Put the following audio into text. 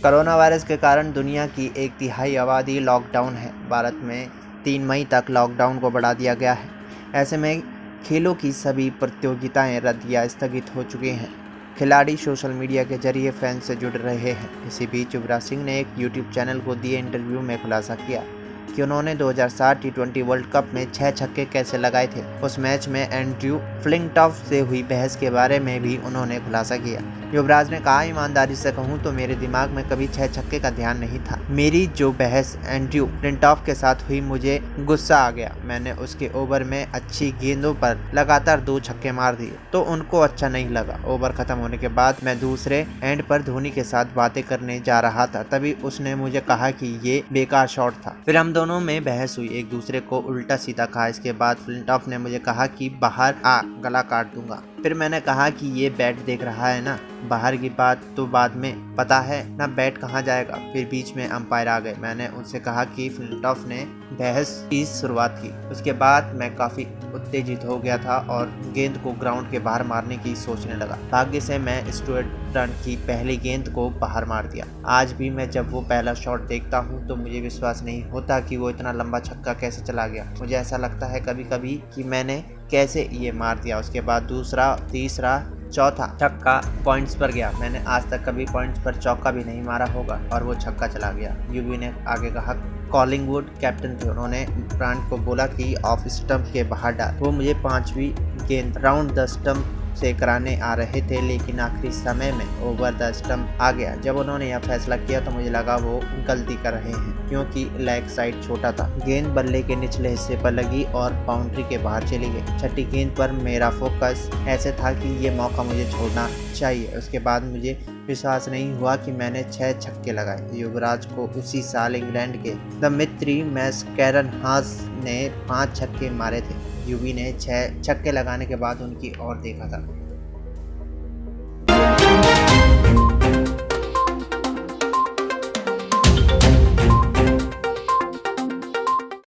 Corona virus के कारण दुनिया की 1/3 आबादी लॉकडाउन है। भारत में 3 मई तक लॉकडाउन को बढ़ा दिया गया है। ऐसे में खेलों की सभी प्रतियोगिताएं रद्द या स्थगित हो चुकी हैं। खिलाड़ी सोशल मीडिया के जरिए फैंस से जुड़ रहे हैं। इसी बीच युवराज सिंह ने एक यूट्यूब चैनल को दिए इंटरव्यू में खुलासा किया कि उन्होंने 2007 T20 वर्ल्ड कप में 6 छक्के कैसे लगाए थे। उस मैच में एंड्रयू फ्लिंटॉफ से हुई बहस के बारे में भी उन्होंने खुलासा किया। युवराज ने कहा, ईमानदारी से कहूं तो मेरे दिमाग में कभी 6 छक्के का ध्यान नहीं था। मेरी जो बहस एंड्रयू फ्लिंटॉफ के साथ हुई, मुझे गुस्सा आ गया। मैंने उसके ओवर में अच्छी गेंदों पर लगातार 2 छक्के मार दिए तो उनको अच्छा नहीं लगा। ओवर खत्म होने के बाद मैं दूसरे एंड पर धोनी के साथ बातें करने जा रहा था, तभी उसने मुझे कहा कि ये बेकार शॉट था। फिर हम दोनों में बहस हुई, एक दूसरे को उल्टा सीधा कहा। इसके बाद फ्लिंटॉफ ने मुझे कहा कि बाहर आ, गला काट दूंगा। फिर मैंने कहा कि ये बैट देख रहा है ना, बाहर की बात तो बाद में, पता है ना बैट कहाँ जाएगा। फिर बीच में अंपायर आ गए। मैंने उनसे कहा कि फ्लिंटॉफ ने बहस की शुरुआत की। उसके बाद मैं काफ़ी उत्तेजित हो गया था और गेंद को ग्राउंड के बाहर मारने की सोचने लगा। भाग्य से मैं स्टुअर्ट रन की पहली गेंद को बाहर मार दिया। आज भी मैं जब वो पहला शॉट देखता हूँ तो मुझे विश्वास नहीं होता कि वो इतना लंबा छक्का कैसे चला गया। मुझे ऐसा लगता है कभी कभी कि मैंने कैसे ये मार दिया। उसके बाद दूसरा, तीसरा, चौथा छक्का पॉइंट्स पर गया। मैंने आज तक कभी पॉइंट्स पर चौका भी नहीं मारा होगा और वो छक्का चला गया। यूवी ने आगे कहा, कॉलिंगवुड कैप्टन थे, उन्होंने ब्रांड को बोला कि ऑफ स्टंप के बाहर डाल। वो मुझे 5वीं गेंद राउंड द स्टंप से कराने आ रहे थे, लेकिन आखिरी समय में ओवर द स्टंप आ गया। जब उन्होंने यह फैसला किया तो मुझे लगा वो गलती कर रहे हैं, क्योंकि लेग साइड छोटा था। गेंद बल्ले के निचले हिस्से पर लगी और बाउंड्री के बाहर चली गई। छठी गेंद पर मेरा फोकस ऐसे था कि ये मौका मुझे छोड़ना चाहिए। उसके बाद मुझे विश्वास नहीं हुआ कि मैंने 6 छक्के लगाए। युवराज को उसी साल इंग्लैंड के द मित्री मैस्कैरन हास ने 5 छक्के मारे थे। यूवी ने 6 छक्के लगाने के बाद उनकी ओर देखा था।